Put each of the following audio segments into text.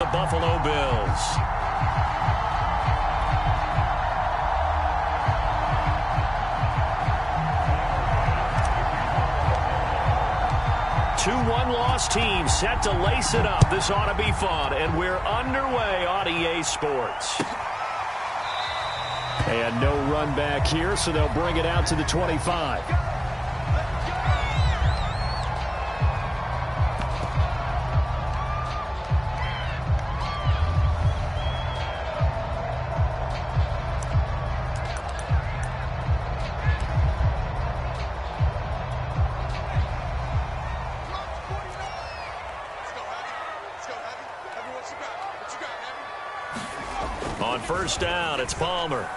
The Buffalo Bills. Two one-loss teams set to lace it up. This ought to be fun, and we're underway on EA Sports. And no run back here, so they'll bring it out to the 25. On first down, it's Palmer.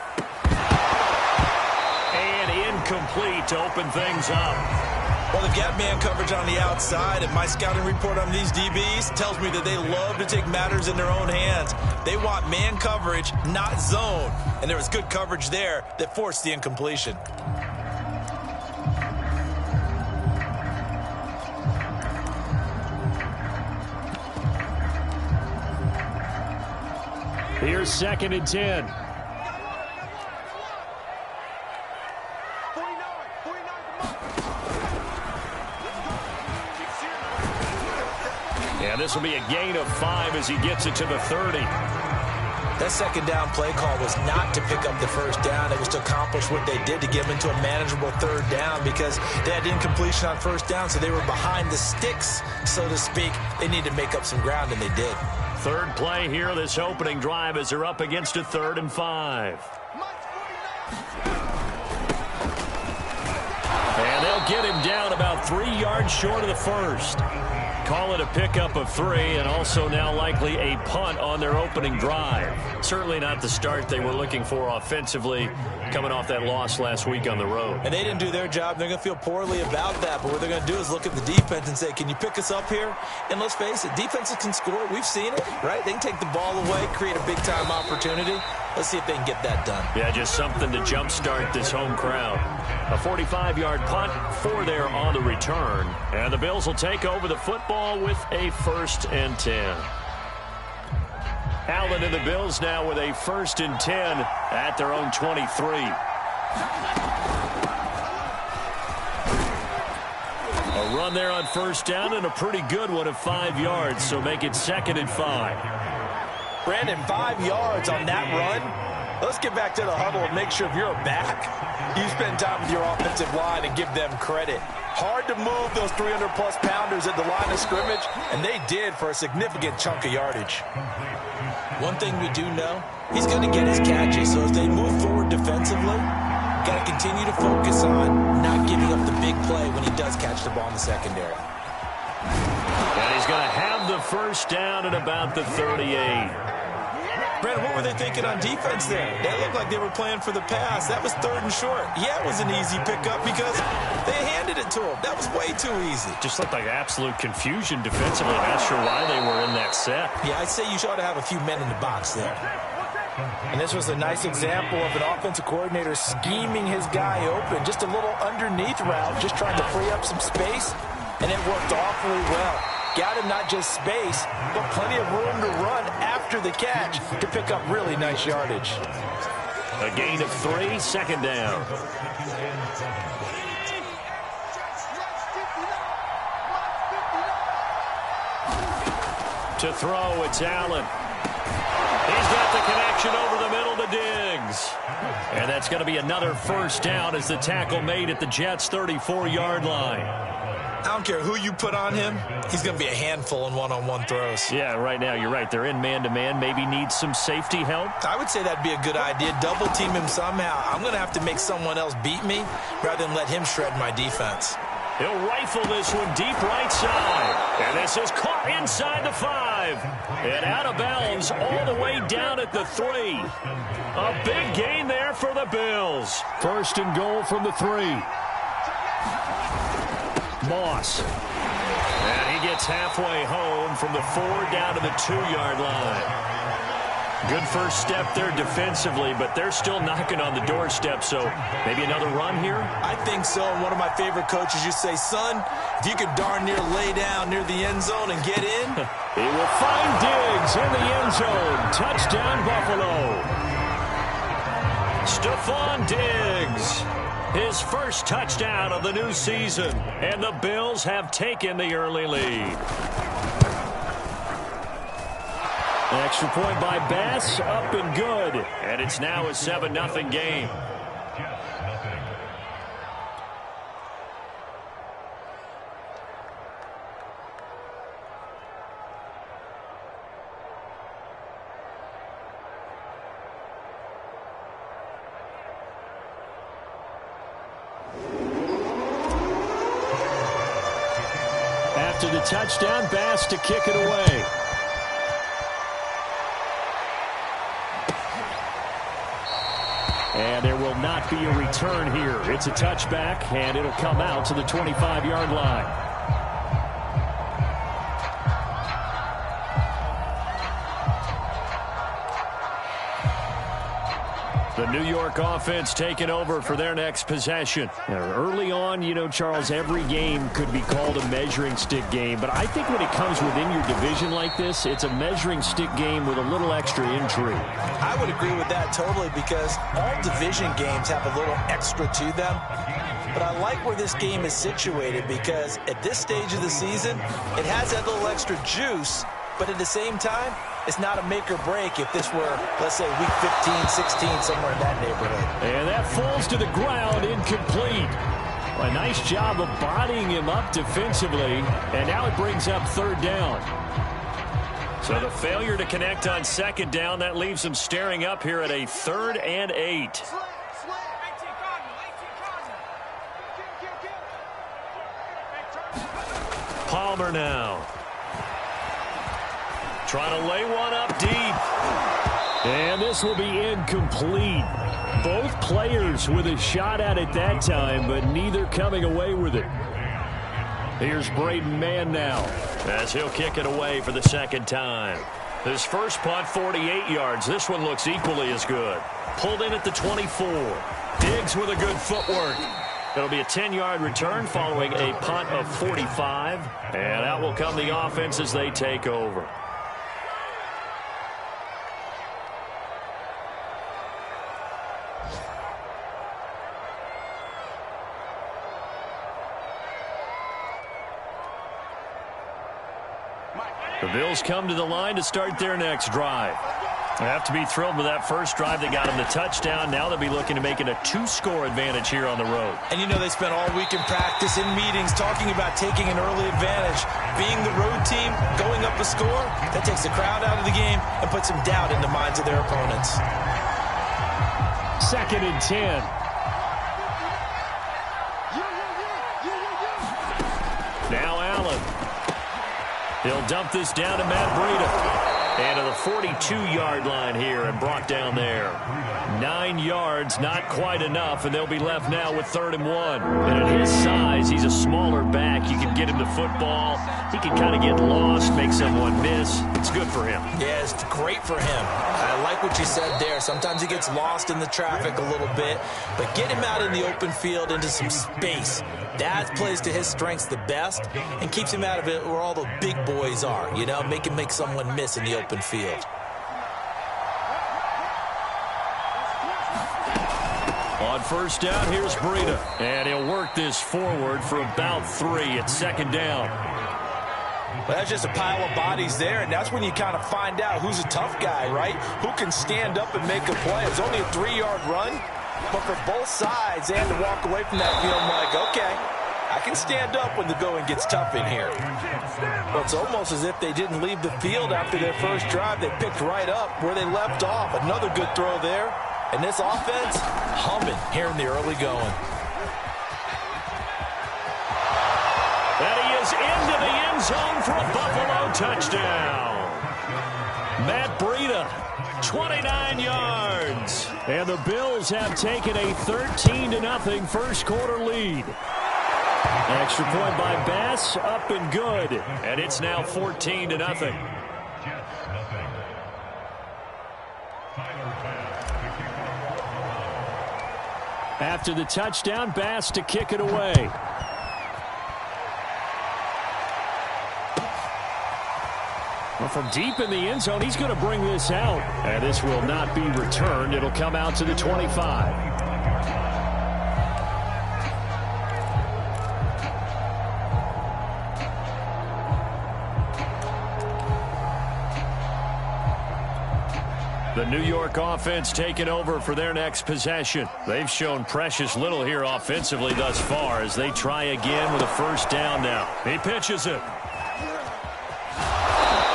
And incomplete to open things up. Well, they've got man coverage on the outside, and my scouting report on these DBs tells me that they love to take matters in their own hands. They want man coverage, not zone. And there was good coverage there that forced the incompletion. Here's 2nd and 10. And this will be a gain of 5 as he gets it to the 30. That second down play call was not to pick up the first down. It was to accomplish what they did to get them into a manageable third down because they had incompletion on first down, so they were behind the sticks, so to speak. They needed to make up some ground, and they did. Third play here, this opening drive as they're up against a 3rd and 5. And they'll get him down about 3 yards short of the first. Call it a pickup of 3, and also now likely a punt on their opening drive. Certainly not the start they were looking for offensively, coming off that loss last week on the road. And they didn't do their job. They're going to feel poorly about that. But what they're going to do is look at the defense and say, can you pick us up here? And let's face it, defenses can score. We've seen it, right? They can take the ball away, create a big-time opportunity. Let's see if they can get that done. Yeah, just something to jumpstart this home crowd. A 45-yard punt, 4 there on the return. And the Bills will take over the football with a 1st and 10. Allen and the Bills now with a 1st and 10 at their own 23. A run there on first down and a pretty good one of 5 yards, so make it 2nd and 5. Brandon, 5 yards on that run. Let's get back to the huddle and make sure if you're a back, you spend time with your offensive line and give them credit. Hard to move those 300-plus pounders at the line of scrimmage, and they did for a significant chunk of yardage. One thing we do know, he's going to get his catches, so as they move forward defensively, got to continue to focus on not giving up the big play when he does catch the ball in the secondary. And he's going to have the first down at about the 38. Brandon, what were they thinking on defense there? That looked like they were playing for the pass. That was 3rd and short. Yeah, it was an easy pickup because they handed it to him. That was way too easy. Just looked like absolute confusion defensively. Not sure why they were in that set. Yeah, I'd say you ought to have a few men in the box there. And this was a nice example of an offensive coordinator scheming his guy open. Just a little underneath route, just trying to free up some space, and it worked awfully well. Got him not just space, but plenty of room to run after the catch to pick up really nice yardage. A gain of 3, 2nd down. To throw, it's Allen. He's got the connection over the middle to Diggs. And that's going to be another first down as the tackle made at the Jets' 34-yard line. I don't care who you put on him, he's going to be a handful in one-on-one throws. Yeah, right now, you're right. They're in man-to-man. Maybe needs some safety help. I would say that'd be a good idea. Double team him somehow. I'm going to have to make someone else beat me rather than let him shred my defense. He'll rifle this one deep right side. And this is caught inside the 5. And out of bounds all the way down at the 3. A big gain there for the Bills. 1st and goal from the 3. Moss. And he gets halfway home from the 4 down to the 2-yard line. Good first step there defensively, but they're still knocking on the doorstep, so maybe another run here? I think so. And one of my favorite coaches used to say, son, if you could darn near lay down near the end zone and get in. He will find Diggs in the end zone. Touchdown, Buffalo. Stephon Diggs, his first touchdown of the new season, and the Bills have taken the early lead. Extra point by Bass, up and good. And it's now a 7-0 game. After the touchdown, Bass to kick it away. And there will not be a return here. It's a touchback, and it'll come out to the 25-yard line. The New York offense taking over for their next possession. Early on, you know, Charles, every game could be called a measuring stick game. But I think when it comes within your division like this, it's a measuring stick game with a little extra intrigue. I would agree with that totally because all division games have a little extra to them. But I like where this game is situated because at this stage of the season, it has that little extra juice. But at the same time, it's not a make or break if this were, let's say, week 15, 16, somewhere in that neighborhood. And that falls to the ground, incomplete. A nice job of bodying him up defensively, and now it brings up third down. So the failure to connect on second down, that leaves them staring up here at a 3rd and 8. Palmer now. Trying to lay one up deep. And this will be incomplete. Both players with a shot at it that time, but neither coming away with it. Here's Braden Mann now, as he'll kick it away for the second time. His first punt, 48 yards. This one looks equally as good. Pulled in at the 24. Diggs with a good footwork. It'll be a 10-yard return following a punt of 45. And out will come the offense as they take over. The Bills come to the line to start their next drive. They have to be thrilled with that first drive. They got him the touchdown. Now they'll be looking to make it a 2-score advantage here on the road. And you know they spent all week in practice, in meetings, talking about taking an early advantage. Being the road team, going up a score, that takes the crowd out of the game and puts some doubt in the minds of their opponents. 2nd and 10. Now Allen. He'll dump this down to Matt Breida. And to the 42-yard line here and brought down there. 9 yards, not quite enough, and they'll be left now with 3rd and 1. And at his size, he's a smaller back. You can get him the football. He can kind of get lost, make someone miss. It's good for him. Yeah, it's great for him. I like what you said there. Sometimes he gets lost in the traffic a little bit, but get him out in the open field into some space. That plays to his strengths the best and keeps him out of it where all the big boys are, you know, make someone miss in the open field. On first down, here's Breida. And he'll work this forward for about 3 at 2nd down. Well, that's just a pile of bodies there, and that's when you kind of find out who's a tough guy, right? Who can stand up and make a play. It's only a 3-yard run, but for both sides, they had to walk away from that feeling like, okay, I can stand up when the going gets tough in here. Well, it's almost as if they didn't leave the field after their first drive. They picked right up where they left off. Another good throw there. And this offense, humming here in the early going. And he is into the end zone for a Buffalo touchdown. Matt Breida, 29 yards. And the Bills have taken a 13-0 first quarter lead. Extra point by Bass, up and good. And it's now 14-0. After the touchdown, Bass to kick it away. Well, from deep in the end zone, he's going to bring this out. And this will not be returned. It'll come out to the 25. The New York offense taking over for their next possession. They've shown precious little here offensively thus far as they try again with a first down now. He pitches it.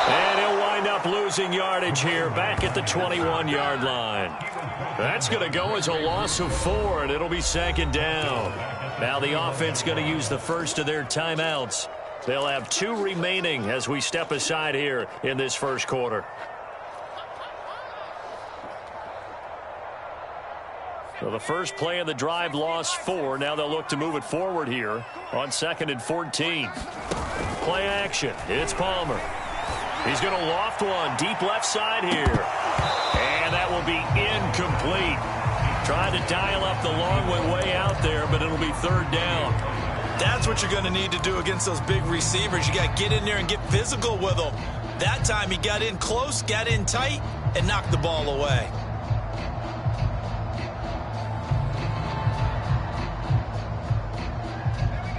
And he'll wind up losing yardage here back at the 21-yard line. That's going to go as a loss of 4, and it'll be second down. Now the offense going to use the first of their timeouts. They'll have 2 remaining as we step aside here in this first quarter. So the first play of the drive lost 4. Now they'll look to move it forward here on 2nd and 14. Play action. It's Palmer. He's going to loft one deep left side here. And that will be incomplete. Trying to dial up the long way out there, but it'll be 3rd down. That's what you're going to need to do against those big receivers. You got to get in there and get physical with them. That time he got in close, got in tight, and knocked the ball away.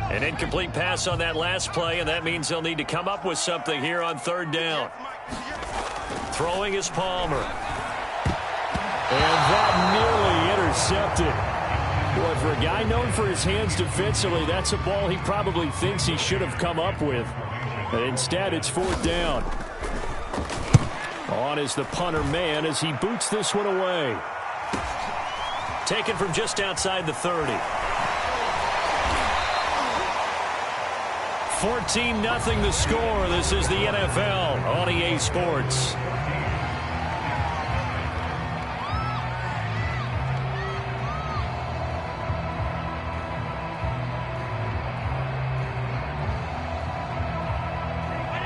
An incomplete pass on that last play, and that means they'll need to come up with something here on 3rd down. Throwing is Palmer. And that nearly intercepted. Boy, for a guy known for his hands defensively, that's a ball he probably thinks he should have come up with. But instead, it's 4th down. On is the punter man as he boots this one away. Taken from just outside the 30. 14-0 the score. This is the NFL on EA Sports.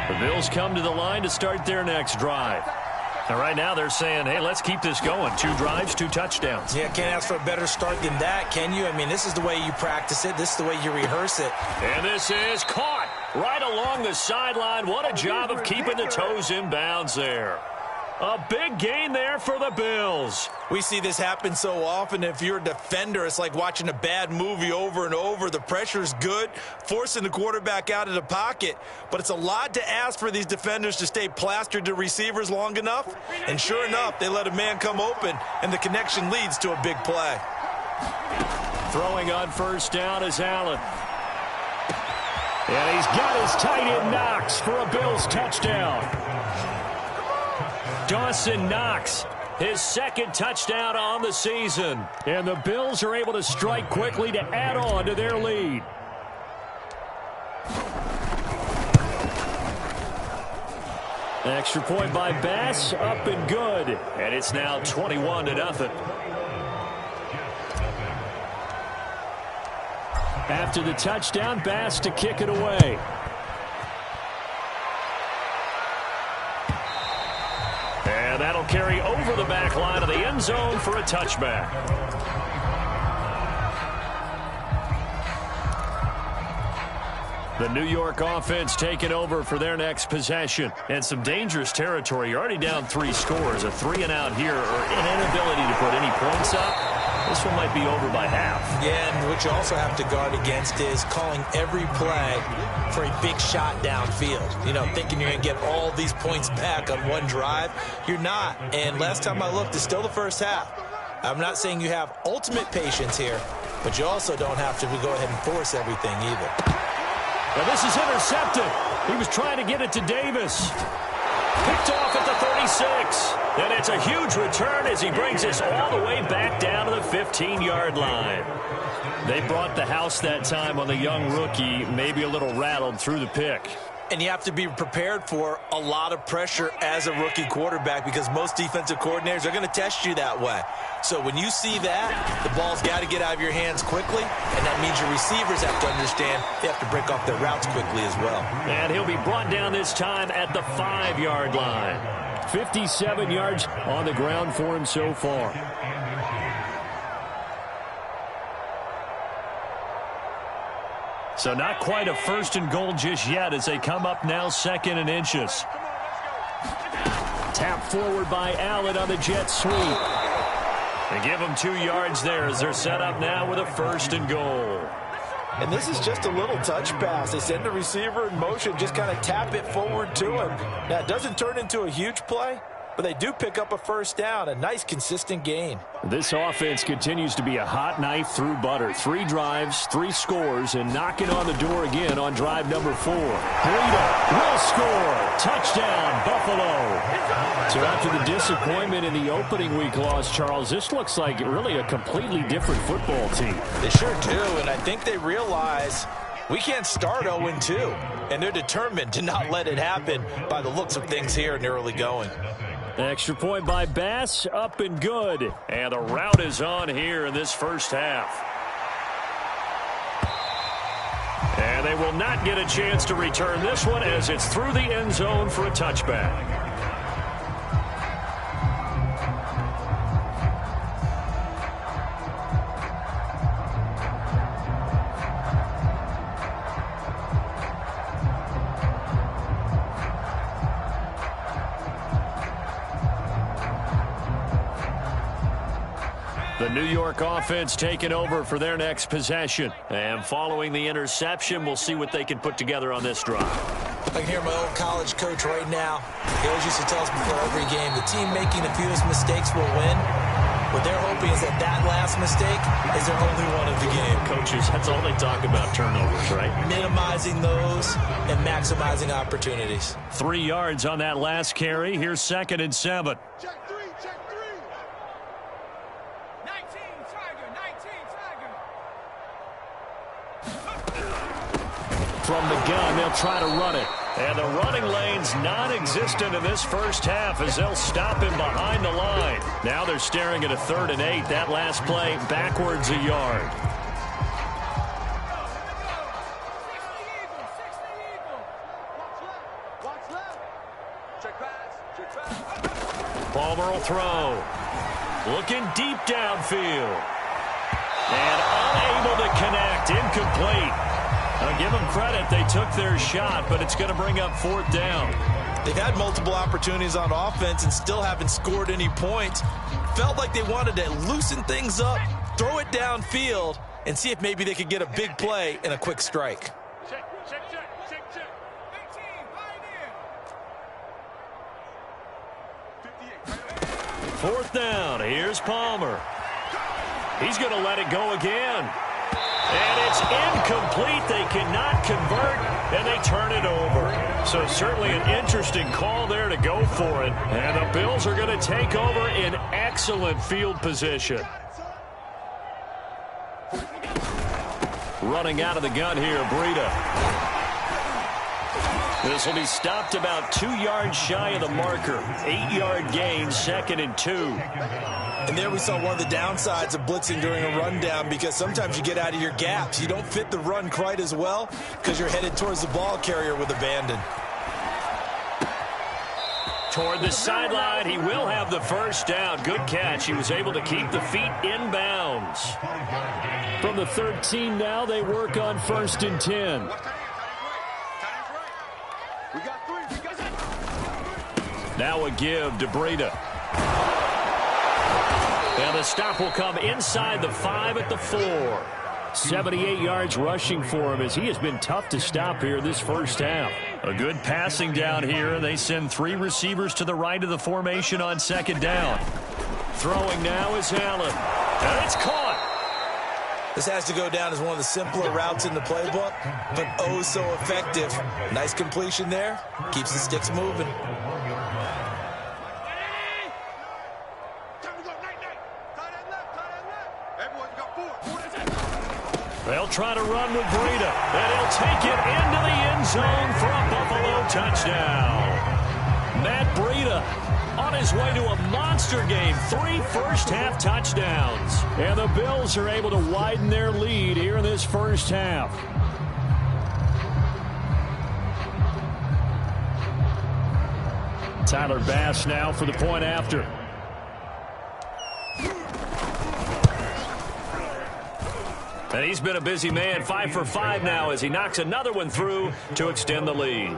The Bills come to the line to start their next drive. And right now they're saying, hey, let's keep this going. 2 drives, 2 touchdowns. Yeah, can't ask for a better start than that, can you? I mean, this is the way you practice it. This is the way you rehearse it. And this is caught right along the sideline. What a job of keeping the toes in bounds there. A big gain there for the Bills. We see this happen so often. If you're a defender, it's like watching a bad movie over and over. The pressure's good, forcing the quarterback out of the pocket. But it's a lot to ask for these defenders to stay plastered to receivers long enough. And sure enough, they let a man come open, and the connection leads to a big play. Throwing on first down is Allen. And he's got his tight end Knox for a Bills touchdown. Dawson Knox, his 2nd touchdown on the season. And the Bills are able to strike quickly to add on to their lead. Extra point by Bass, up and good. And it's now 21-0. After the touchdown, Bass to kick it away. And that'll carry over the back line of the end zone for a touchback. The New York offense taking over for their next possession. And some dangerous territory. You're already down 3 scores. A 3 and out here, or an inability to put any points up. This one might be over by half. Yeah, and what you also have to guard against is calling every play for a big shot downfield. You know, thinking you're going to get all these points back on one drive. You're not. And last time I looked, it's still the first half. I'm not saying you have ultimate patience here, but you also don't have to go ahead and force everything either. Now this is intercepted. He was trying to get it to Davis. Picked off at the 36. And it's a huge return as he brings us all the way back down to the 15-yard line. They brought the house that time on the young rookie, maybe a little rattled through the pick. And you have to be prepared for a lot of pressure as a rookie quarterback because most defensive coordinators are going to test you that way. So when you see that, the ball's got to get out of your hands quickly, and that means your receivers have to understand they have to break off their routes quickly as well. And he'll be brought down this time at the 5-yard line. 57 yards on the ground for him so far. So not quite a 1st and goal just yet as they come up now 2nd and inches. Tap forward by Allen on the jet sweep. They give them 2 yards there as they're set up now with a 1st and goal. And this is just a little touch pass. They send the receiver in motion, just kind of tap it forward to him. Now, it doesn't turn into a huge play, but they do pick up a 1st down, a nice, consistent gain. This offense continues to be a hot knife through butter. 3 drives, 3 scores, and knocking on the door again on drive number 4. Breida will score. Touchdown, Buffalo. So after the disappointment in the opening week loss, Charles, this looks like really a completely different football team. They sure do, and I think they realize we can't start 0-2, and they're determined to not let it happen by the looks of things here in the early going. Extra point by Bass, up and good. And the route is on here in this first half. And they will not get a chance to return this one as it's through the end zone for a touchback. The New York offense taking over for their next possession. And following the interception, we'll see what they can put together on this drive. I can hear my old college coach right now. He always used to tell us before every game, the team making the fewest mistakes will win. What they're hoping is that last mistake is their only one of the game. Coaches, that's all they talk about, turnovers, right? Minimizing those and maximizing opportunities. 3 yards on that last carry. Here's 2nd and 7. From the gun, they'll try to run it. And the running lane's non-existent in this first half as they'll stop him behind the line. Now they're staring at a 3rd and 8. That last play backwards a yard. Palmer will throw. Looking deep downfield. And unable to connect. Incomplete. I'll give them credit. They took their shot, but it's going to bring up 4th down. They've had multiple opportunities on offense and still haven't scored any points. Felt like they wanted to loosen things up, throw it downfield, and see if maybe they could get a big play and a quick strike. Check. 4th down. Here's Palmer. He's going to let it go again. And it's incomplete. They cannot convert, and they turn it over. So certainly an interesting call there to go for it. And the Bills are going to take over in excellent field position. Running out of the gun here, Breida. This will be stopped about 2 yards shy of the marker. 8-yard gain, 2nd and 2. And there we saw one of the downsides of blitzing during a rundown, because sometimes you get out of your gaps. You don't fit the run quite as well because you're headed towards the ball carrier with abandon. Toward the sideline, he will have the 1st down. Good catch. He was able to keep the feet in bounds. From the 13 now, they work on 1st and 10. Now a give to Breida. And the stop will come inside the 5 at the 4. 78 yards rushing for him as he has been tough to stop here this first half. A good passing down here. They send 3 receivers to the right of the formation on 2nd down. Throwing now is Allen. And it's caught. This has to go down as one of the simpler routes in the playbook, but oh so effective. Nice completion there. Keeps the sticks moving. They'll try to run with Breida, and he'll take it into the end zone for a Buffalo touchdown. Matt Breida on his way to a monster game. 3 first-half touchdowns. And the Bills are able to widen their lead here in this first half. Tyler Bass now for the point after. And he's been a busy man, 5 for 5 now as he knocks another one through to extend the lead.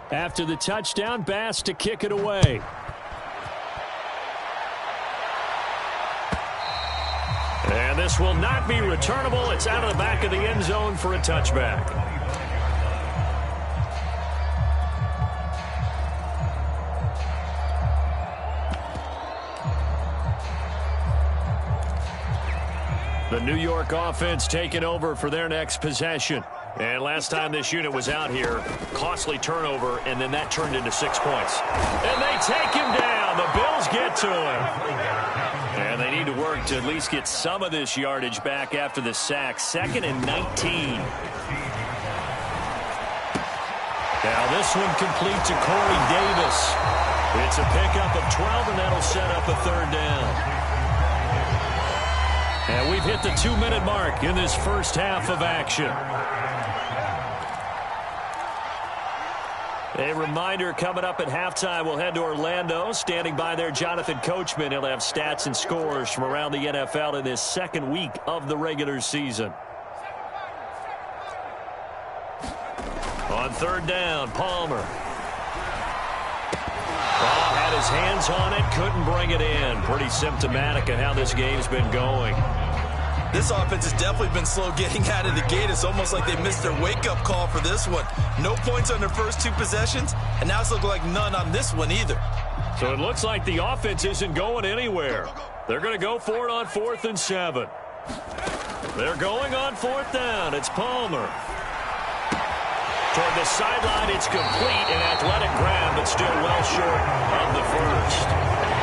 After the touchdown, Bass to kick it away. And this will not be returnable. It's out of the back of the end zone for a touchback. The New York offense taking over for their next possession. And last time this unit was out here, costly turnover, and then that turned into 6 points. And they take him down. The Bills get to him. And they need to work to at least get some of this yardage back after the sack. 2nd and 19. Now this one complete to Corey Davis. It's a pickup of 12, and that'll set up a 3rd down. And we've hit the 2-minute mark in this first half of action. A reminder coming up at halftime, we'll head to Orlando. Standing by there, Jonathan Coachman. He'll have stats and scores from around the NFL in this second week of the regular season. On 3rd down, Palmer. Had his hands on it, couldn't bring it in. Pretty symptomatic of how this game's been going. This offense has definitely been slow getting out of the gate. It's almost like they missed their wake-up call for this one. No points on their first 2 possessions, and now it's looking like none on this one either. So it looks like the offense isn't going anywhere. They're going to go for it on 4th and 7. They're going on 4th down. It's Palmer. Toward the sideline, it's complete, an athletic grab, but still well short of the first.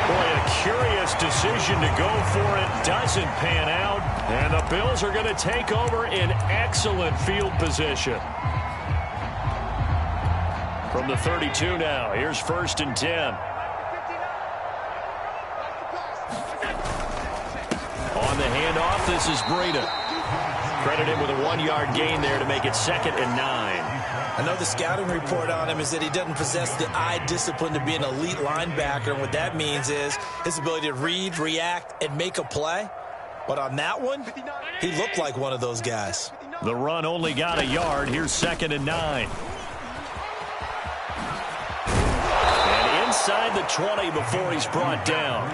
Boy, a curious decision to go for it. Doesn't pan out, and the Bills are going to take over in excellent field position. From the 32 now, here's 1st and 10. On the handoff, this is Breida. Credit him with a 1-yard gain there to make it 2nd and 9. I know the scouting report on him is that he doesn't possess the eye discipline to be an elite linebacker. And what that means is his ability to read, react, and make a play. But on that one, he looked like one of those guys. The run only got a yard. Here's 2nd and 9. And inside the 20 before he's brought down.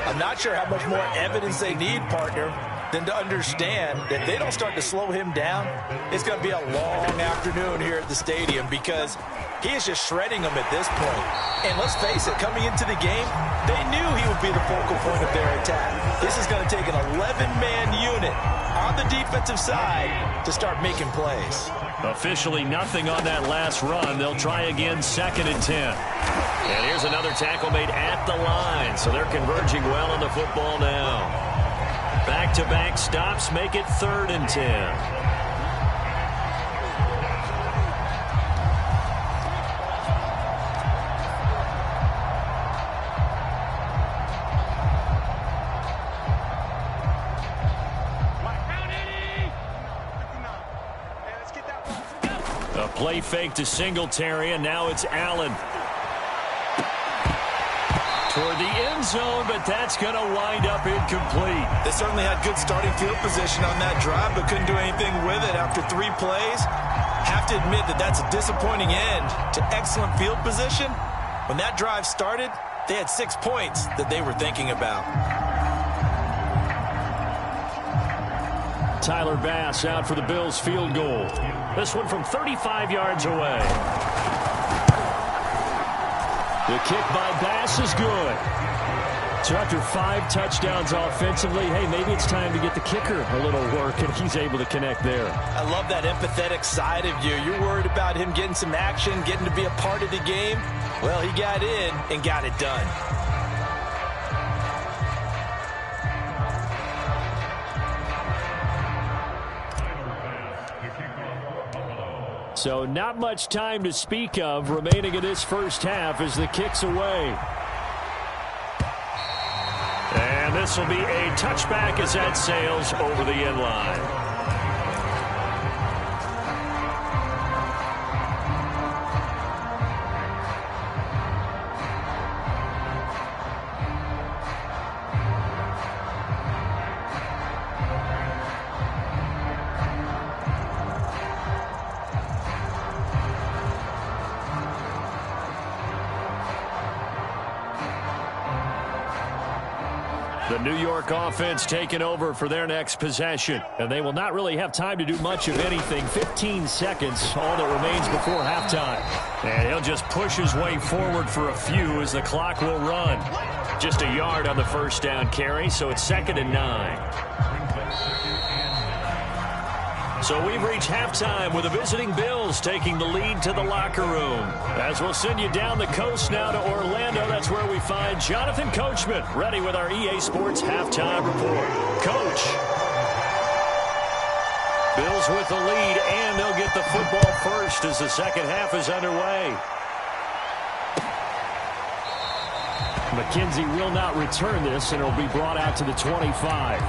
I'm not sure how much more evidence they need, partner, than to understand that if they don't start to slow him down, it's going to be a long afternoon here at the stadium because he is just shredding them at this point. And let's face it, coming into the game, they knew he would be the focal point of their attack. This is going to take an 11-man unit on the defensive side to start making plays. Officially nothing on that last run. They'll try again, 2nd and 10. And here's another tackle made at the line, so they're converging well on the football now. Back-to-back stops make it 3rd and 10. A play fake to Singletary, and now it's Allen. Toward the end zone, but that's going to wind up incomplete. They certainly had good starting field position on that drive, but couldn't do anything with it after 3 plays. Have to admit that that's a disappointing end to excellent field position. When that drive started, they had 6 points that they were thinking about. Tyler Bass out for the Bills field goal. This one from 35 yards away. The kick by Bass is good. So after 5 touchdowns offensively, hey, maybe it's time to get the kicker a little work, and he's able to connect there. I love that empathetic side of you. You're worried about him getting some action, getting to be a part of the game. Well, he got in and got it done. So not much time to speak of remaining in this first half as the kick's away. And this will be a touchback as that sails over the end line. The New York offense taking over for their next possession. And they will not really have time to do much of anything. 15 seconds, all that remains before halftime. And he'll just push his way forward for a few as the clock will run. Just a yard on the first down carry, so it's 2nd and 9. So we've reached halftime with the visiting Bills taking the lead to the locker room. As we'll send you down the coast now to Orlando, that's where we find Jonathan Coachman, ready with our EA Sports halftime report. Coach. Bills with the lead, and they'll get the football first as the second half is underway. McKenzie will not return this, and it'll be brought out to the 25.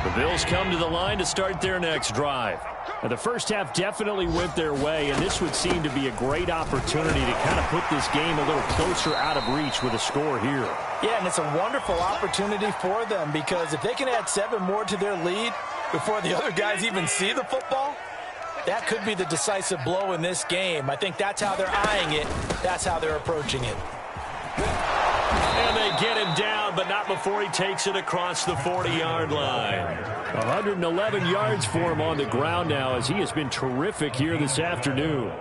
The Bills come to the line to start their next drive. Now, the first half definitely went their way, and this would seem to be a great opportunity to kind of put this game a little closer out of reach with a score here. Yeah, and it's a wonderful opportunity for them because if they can add 7 more to their lead before the other guys even see the football, that could be the decisive blow in this game. I think that's how they're eyeing it. That's how they're approaching it. And they get him down, but not before he takes it across the 40-yard line. 111 yards for him on the ground now as he has been terrific here this afternoon.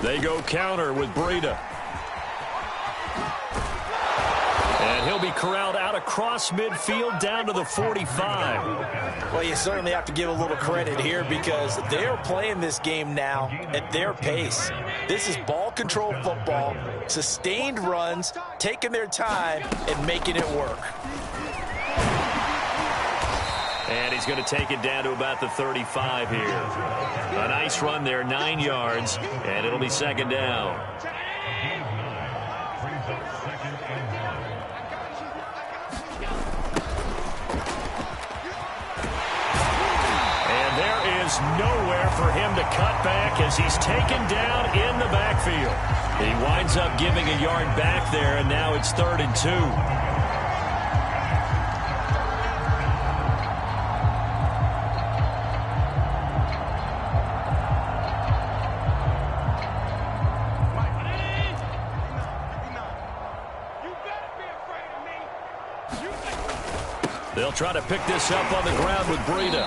They go counter with Breida. And he'll be corralled out across midfield down to the 45. Well, you certainly have to give a little credit here because they're playing this game now at their pace. This is ball control football, sustained runs, taking their time and making it work. And he's going to take it down to about the 35 here. A nice run there, 9 yards, and it'll be 2nd down. And there is nowhere for him to cut back as he's taken down in the backfield. He winds up giving a yard back there, and now it's 3rd and 2. They'll try to pick this up on the ground with Breida.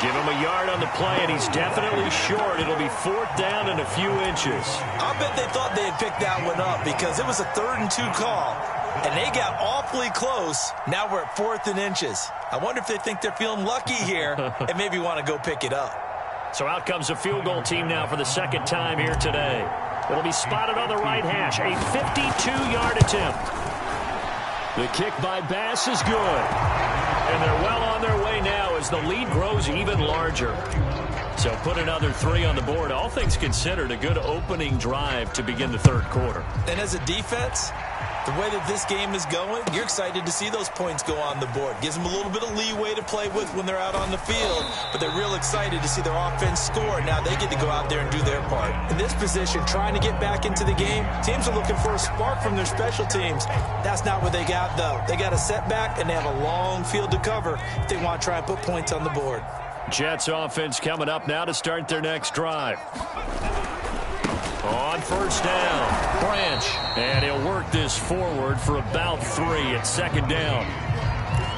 Give him a yard on the play, and he's definitely short. It'll be 4th down and a few inches. I bet they thought they had picked that one up because it was a 3rd and 2 call, and they got awfully close. Now we're at 4th and inches. I wonder if they think they're feeling lucky here and maybe want to go pick it up. So out comes a field goal team now for the 2nd time here today. It'll be spotted on the right hash, a 52-yard attempt. The kick by Bass is good. And they're well on their way now as the lead grows even larger. So put another 3 on the board. All things considered, a good opening drive to begin the 3rd quarter. And as a defense, the way that this game is going, you're excited to see those points go on the board. Gives them a little bit of leeway to play with when they're out on the field, but they're real excited to see their offense score. Now they get to go out there and do their part. In this position, trying to get back into the game, teams are looking for a spark from their special teams. That's not what they got, though. They got a setback, and they have a long field to cover if they want to try and put points on the board. Jets offense coming up now to start their next drive. On 1st down, Branch, and he'll work this forward for about 3 at 2nd down.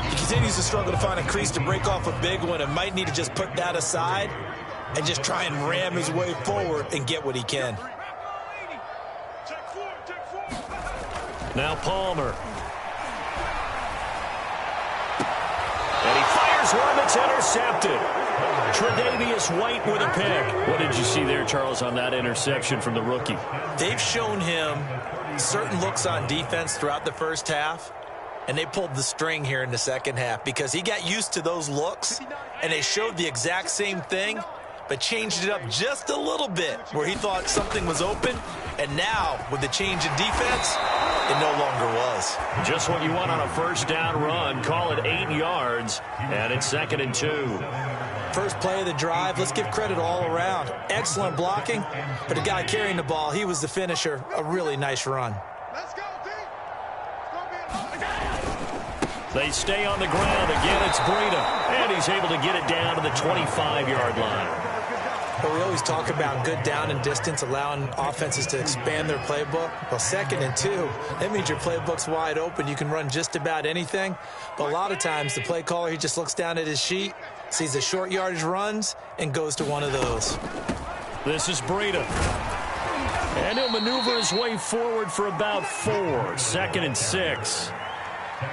He continues to struggle to find a crease to break off a big one and might need to just put that aside and just try and ram his way forward and get what he can. Now Palmer. And he fires one that's intercepted. Tre'Davious White with a pick. What did you see there, Charles, on that interception from the rookie? They've shown him certain looks on defense throughout the first half, and they pulled the string here in the second half because he got used to those looks, and they showed the exact same thing, but changed it up just a little bit where he thought something was open, and now with the change in defense, it no longer was. Just what you want on a 1st down run. Call it 8 yards, and it's 2nd and 2. First play of the drive, let's give credit all around. Excellent blocking, but the guy carrying the ball, he was the finisher. A really nice run. Let's go, D. They stay on the ground. Again, it's Breida. And he's able to get it down to the 25-yard line. Well, we always talk about good down and distance, allowing offenses to expand their playbook. Well, 2nd and 2, that means your playbook's wide open. You can run just about anything. But a lot of times, the play caller, he just looks down at his sheet, sees the short yardage runs, and goes to one of those. This is Breida. And he'll maneuver his way forward for about 4. 2nd and 6.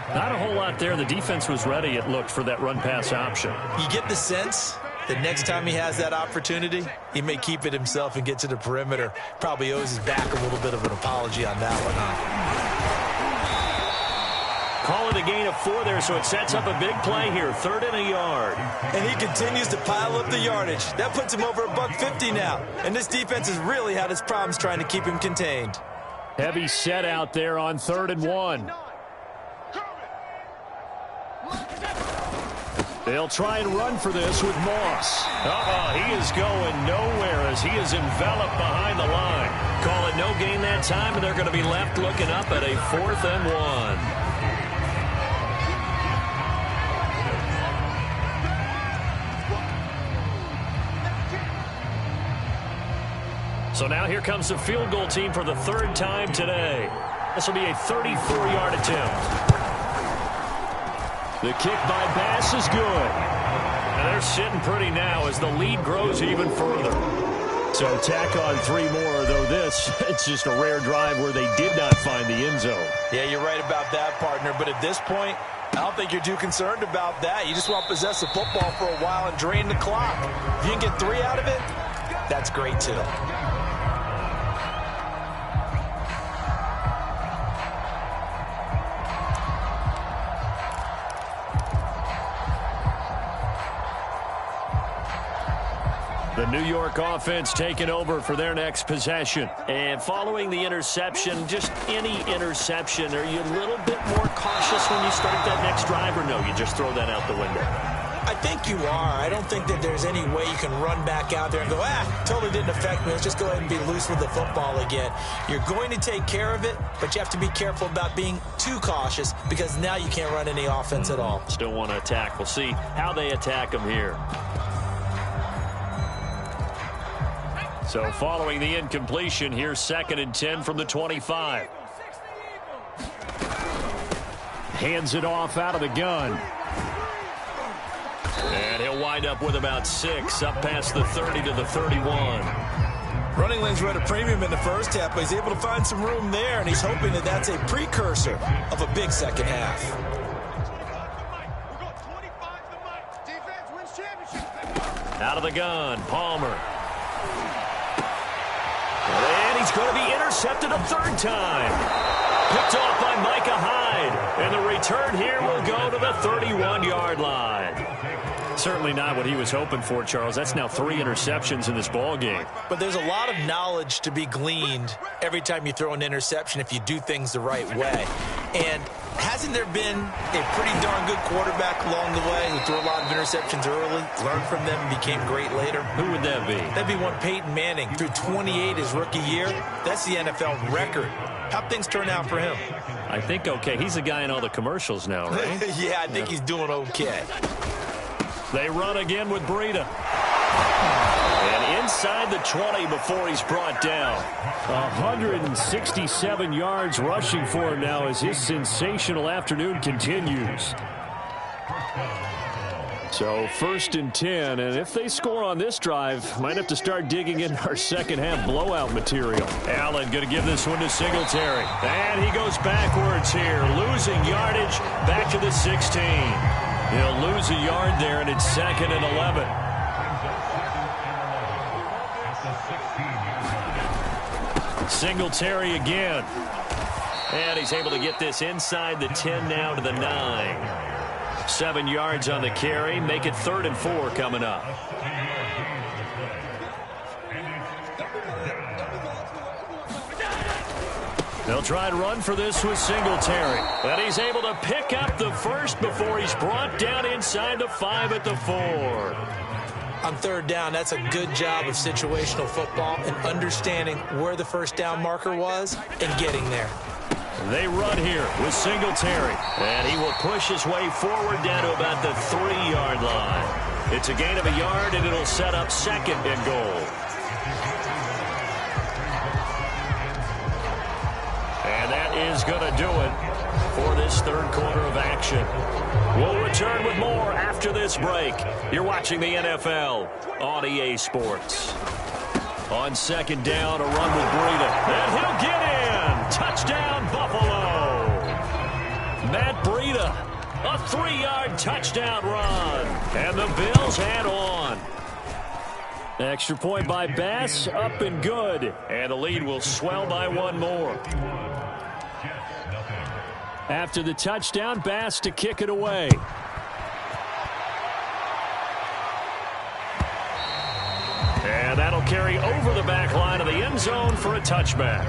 Not a whole lot there. The defense was ready, it looked, for that run-pass option. You get the sense that next time he has that opportunity, he may keep it himself and get to the perimeter. Probably owes his back a little bit of an apology on that one, huh? Call it a gain of 4 there, so it sets up a big play here. 3rd and a yard. And he continues to pile up the yardage. That puts him over $150 now. And this defense has really had its problems trying to keep him contained. Heavy set out there on 3rd and 1. They'll try and run for this with Moss. He is going nowhere as he is enveloped behind the line. Call it no gain that time, and they're going to be left looking up at a 4th and 1. So now here comes the field goal team for the 3rd time today. This will be a 34-yard attempt. The kick by Bass is good. And they're sitting pretty now as the lead grows even further. So tack on 3 more, though this, it's just a rare drive where they did not find the end zone. Yeah, you're right about that, partner. But at this point, I don't think you're too concerned about that. You just want to possess the football for a while and drain the clock. If you can get 3 out of it, that's great, too. The New York offense taking over for their next possession. And following the interception, just any interception, are you a little bit more cautious when you start that next drive, or no, you just throw that out the window? I think you are. I don't think that there's any way you can run back out there and go, totally didn't affect me. Let's just go ahead and be loose with the football again. You're going to take care of it, but you have to be careful about being too cautious because now you can't run any offense at all. Still want to attack. We'll see how they attack them here. So following the incompletion, here's 2nd and 10 from the 25. Hands it off out of the gun. And he'll wind up with about 6, up past the 30 to the 31. Running lanes were at a premium in the first half, but he's able to find some room there, and he's hoping that that's a precursor of a big second half. Out of the gun, Palmer. And he's going to be intercepted a 3rd time. Picked off by Micah Hyde. And the return here will go to the 31-yard line. Certainly not what he was hoping for, Charles. That's now 3 interceptions in this ball game. But there's a lot of knowledge to be gleaned every time you throw an interception if you do things the right way. And hasn't there been a pretty darn good quarterback along the way who threw a lot of interceptions early, learned from them, and became great later? Who would that be? That'd be one Peyton Manning. Threw 28 his rookie year. That's the NFL record. How'd things turn out for him? I think okay. He's the guy in all the commercials now, right? Yeah, I think he's doing okay. They run again with Breida. And inside the 20 before he's brought down. 167 yards rushing for him now as his sensational afternoon continues. So 1st and 10, and if they score on this drive, might have to start digging in our second half blowout material. Allen going to give this one to Singletary. And he goes backwards here, losing yardage back to the 16. He'll lose a yard there, and it's 2nd and 11. Singletary again. And he's able to get this inside the 10 now to the 9. 7 yards on the carry. Make it 3rd and 4 coming up. They'll try and run for this with Singletary. And he's able to pick up the 1st before he's brought down inside the 5 at the 4. On third down, that's a good job of situational football and understanding where the first down marker was and getting there. They run here with Singletary, and he will push his way forward down to about the 3-yard line. It's a gain of a yard, and it'll set up second and goal. And that is going to do it for this third quarter of action. We'll return with more after this break. You're watching the NFL on EA Sports. On second down, a run with Breida. And he'll get in. Touchdown, Buffalo. Matt Breida, a 3-yard touchdown run. And the Bills head on. Extra point by Bass, up and good. And the lead will swell by one more. After the touchdown, Bass to kick it away. And that'll carry over the back line of the end zone for a touchback.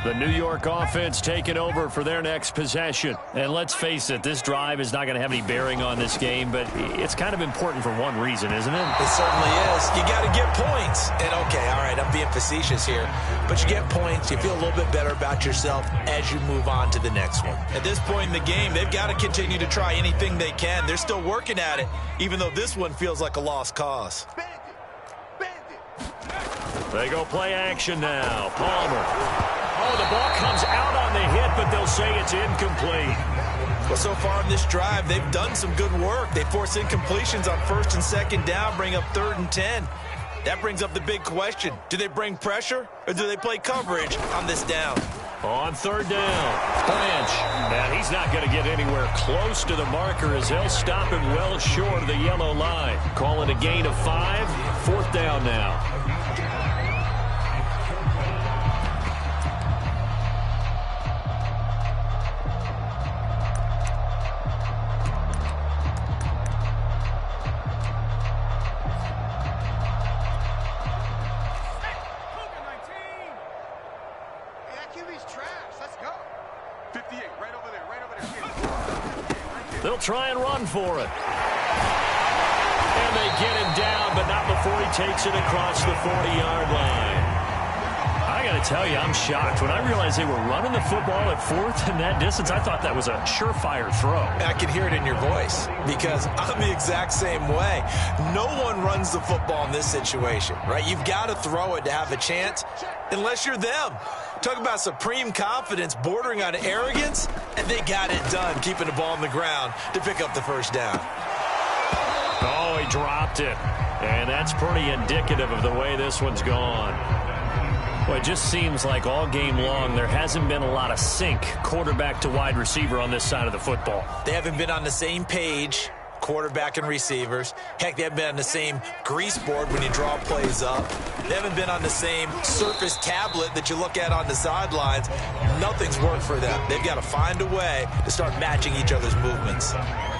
The New York offense taking over for their next possession. And let's face it, this drive is not going to have any bearing on this game, but it's kind of important for one reason, isn't it? It certainly is. You got to get points. And, okay, all right, I'm being facetious here. But you get points, you feel a little bit better about yourself as you move on to the next one. At this point in the game, they've got to continue to try anything they can. They're still working at it, even though this one feels like a lost cause. They go play action now. Palmer. Oh, the ball comes out on the hit, but they'll say it's incomplete. Well, so far in this drive, they've done some good work. They force incompletions on first and second down, bring up 3rd and 10. That brings up the big question. Do they bring pressure, or do they play coverage on this down? On 3rd down, Blanche. And he's not going to get anywhere close to the marker as they'll stop him well short of the yellow line. Call it a gain of 5. 4th down now. They'll try and run for it. And they get him down, but not before he takes it across the 40-yard line. I got to tell you, I'm shocked. When I realized they were running the football at 4th and that distance, I thought that was a surefire throw. I can hear it in your voice because I'm the exact same way. No one runs the football in this situation, right? You've got to throw it to have a chance unless you're them. Talk about supreme confidence bordering on arrogance, and they got it done, keeping the ball on the ground to pick up the first down. Oh, he dropped it. And that's pretty indicative of the way this one's gone. Well, it just seems like all game long there hasn't been a lot of sync quarterback to wide receiver on this side of the football. They haven't been on the same page, quarterback and receivers. Heck, they haven't been on the same grease board when you draw plays up. They haven't been on the same surface tablet that you look at on the sidelines. Nothing's worked for them. They've got to find a way to start matching each other's movements.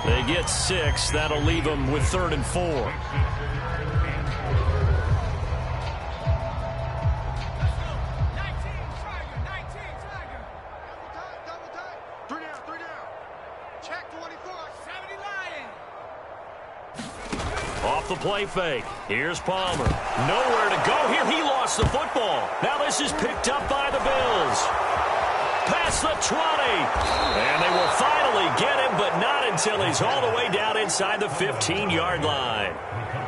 They get 6. That'll leave them with 3rd and 4. Off the play fake. Here's Palmer. Nowhere to go here. He lost the football. Now this is picked up by the Bills. Past the 20. And they will finally get him, but not until he's all the way down inside the 15-yard line.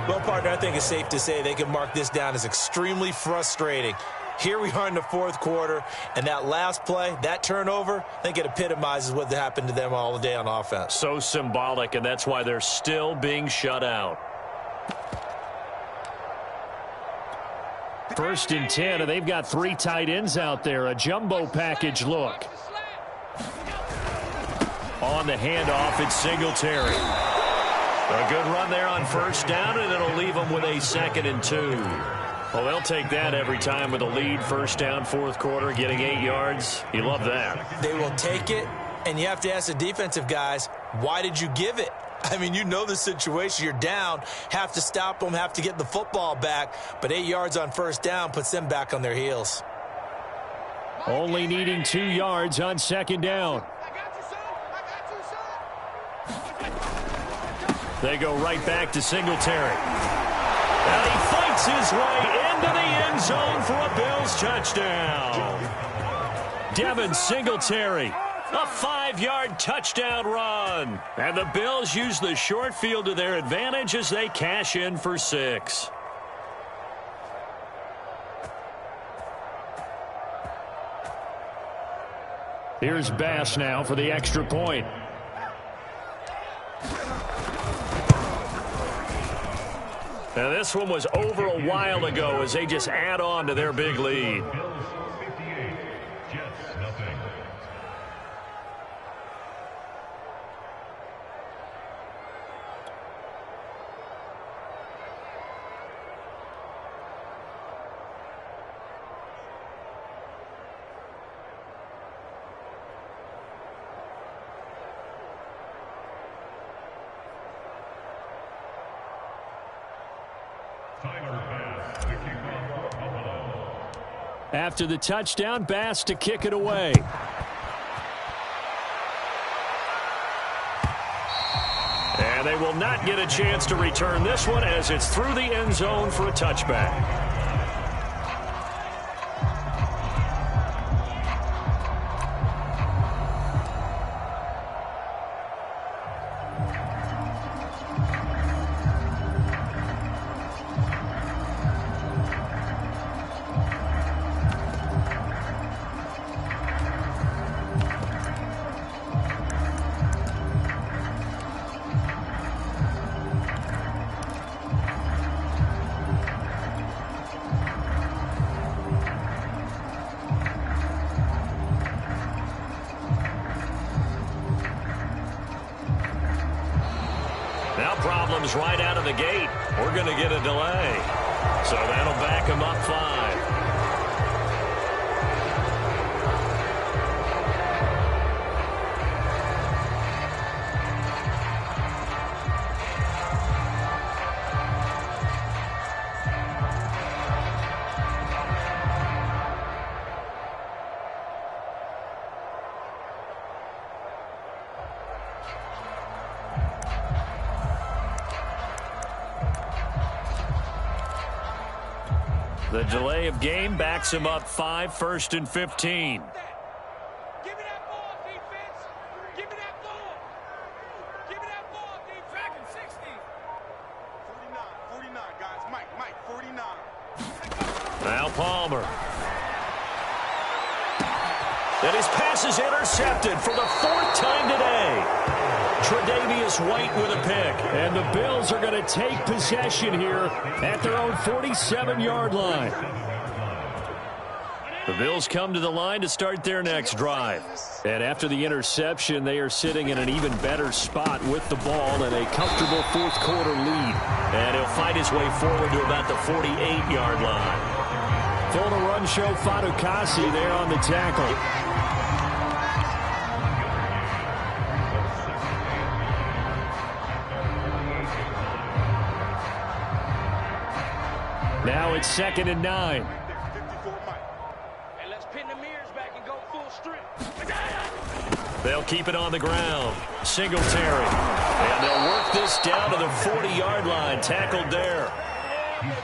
Well, partner, I think it's safe to say they can mark this down as extremely frustrating. Here we are in the 4th quarter, and that last play, that turnover, I think it epitomizes what happened to them all day on offense. So symbolic, and that's why they're still being shut out. 1st and 10, and they've got 3 tight ends out there. A jumbo package look. On the handoff, it's Singletary. A good run there on 1st down, and it'll leave them with a 2nd and 2. Well, they'll take that every time with a lead. 1st down, 4th quarter, getting 8 yards. You love that. They will take it And you have to ask the defensive guys, why did you give it? I mean, you know the situation. You're down, have to stop them, have to get the football back. But 8 yards on first down puts them back on their heels. Only needing 2 yards on second down. They go right back to Singletary. And he fights his way into the end zone for a Bills touchdown. Devin Singletary, a 5-yard touchdown run. And the Bills use the short field to their advantage as they cash in for 6. Here's Bass now for the extra point. Now this one was over a while ago as they just add on to their big lead. After the touchdown, Bass to kick it away. And they will not get a chance to return this one as it's through the end zone for a touchback. Problems right out of the gate. We're going to get a delay. So that'll back him up 5. The delay of game backs him up 5, 1st and 15. Give me that ball, defense. Give me that ball. Give me that ball, defense. Back in 60. 49, guys. Mike, 49. Now Palmer. And his pass is intercepted for the 4th time today. Tre'Davious White with a pick. And the Bills are going to take possession here at their own 47-yard line. The Bills come to the line to start their next drive. And after the interception, they are sitting in an even better spot with the ball and a comfortable 4th quarter lead. And he'll fight his way forward to about the 48-yard line. For the run show, Fatukasi there on the tackle. Now it's 2nd and 9. And let's pin the mirrors back and go full strip. They'll keep it on the ground. Singletary. And they'll work this down to the 40-yard line. Tackled there.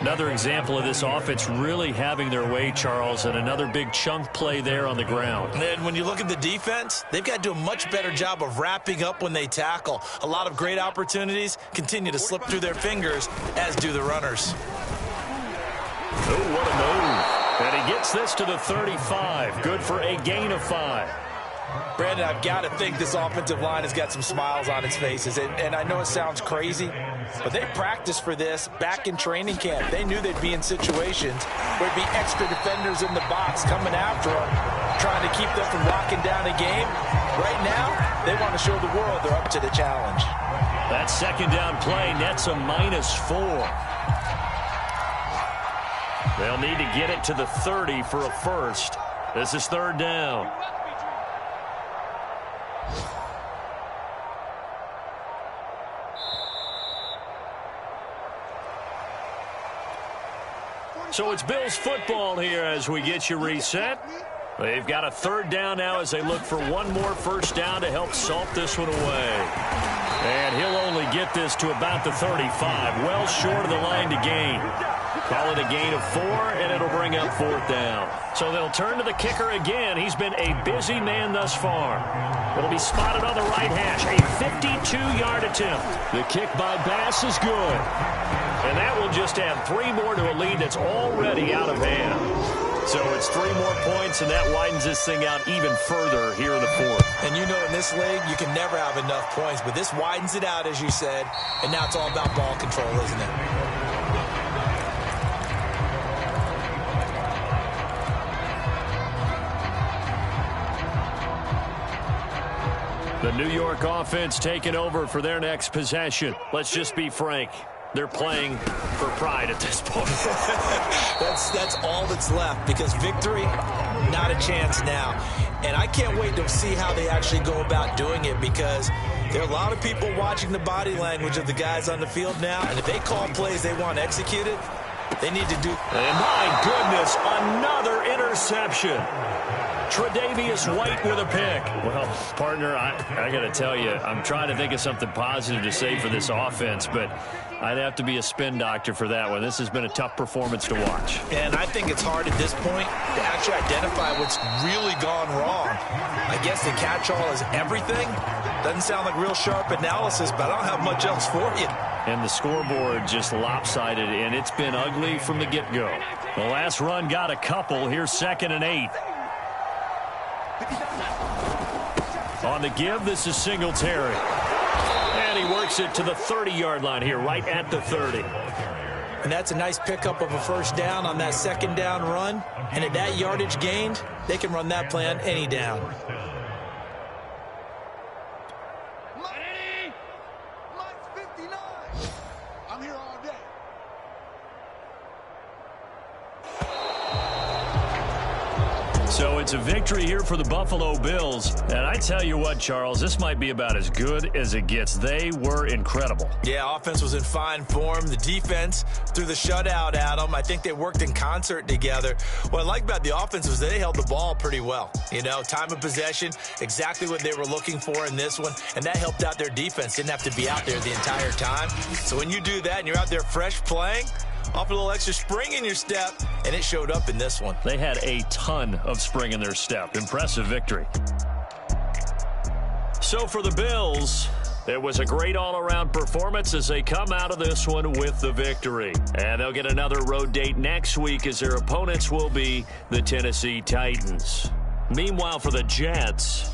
Another example of this offense really having their way, Charles, and another big chunk play there on the ground. And when you look at the defense, they've got to do a much better job of wrapping up when they tackle. A lot of great opportunities continue to slip through their fingers, as do the runners. Oh, what a move. And he gets this to the 35. Good for a gain of 5. Brandon, I've got to think this offensive line has got some smiles on its faces. And I know it sounds crazy, but they practiced for this back in training camp. They knew they'd be in situations where there'd be extra defenders in the box coming after them, trying to keep them from locking down a game. Right now, they want to show the world they're up to the challenge. That second down play nets a -4. They'll need to get it to the 30 for a first. This is 3rd down. So it's Bills football here as we get you reset. They've got a third down now as they look for one more first down to help salt this one away. And he'll only get this to about the 35, well short of the line to gain. Call it a gain of 4, and it'll bring up fourth down. So they'll turn to the kicker again. He's been a busy man thus far. It'll be spotted on the right hash. A 52-yard attempt. The kick by Bass is good. And that will just add 3 more to a lead that's already out of hand. So it's 3 more points, and that widens this thing out even further here in the fourth. And you know in this league, you can never have enough points, but this widens it out, as you said, and now it's all about ball control, isn't it? The New York offense taking over for their next possession. Let's just be frank. They're playing for pride at this point. That's all that's left, because victory, not a chance now. And I can't wait to see how they actually go about doing it, because there are a lot of people watching the body language of the guys on the field now, and if they call plays they want executed, they need to do. And my goodness, another interception. Tre'Davious White with a pick. Well, partner, I got to tell you, I'm trying to think of something positive to say for this offense, but I'd have to be a spin doctor for that one. This has been a tough performance to watch. And I think it's hard at this point to actually identify what's really gone wrong. I guess the catch-all is everything. Doesn't sound like real sharp analysis, but I don't have much else for you. And the scoreboard just lopsided, and it's been ugly from the get-go. The last run got a couple. Here's 2nd and 8. On the give, this is Singletary. And he works it to the 30-yard line here, right at the 30. And that's a nice pickup of a first down on that second down run. And at that yardage gained, they can run that play on any down. Mike's 59. I'm here all day. So it's a victory here for the Buffalo Bills. And I tell you what, Charles, this might be about as good as it gets. They were incredible. Yeah, offense was in fine form. The defense threw the shutout at them. I think they worked in concert together. What I like about the offense was they held the ball pretty well. You know, time of possession, exactly what they were looking for in this one. And that helped out their defense. Didn't have to be out there the entire time. So when you do that and you're out there fresh playing, off a little extra spring in your step, and it showed up in this one. They had a ton of spring in their step. Impressive victory. So for the Bills, it was a great all-around performance as they come out of this one with the victory. And they'll get another road date next week as their opponents will be the Tennessee Titans. Meanwhile, for the Jets,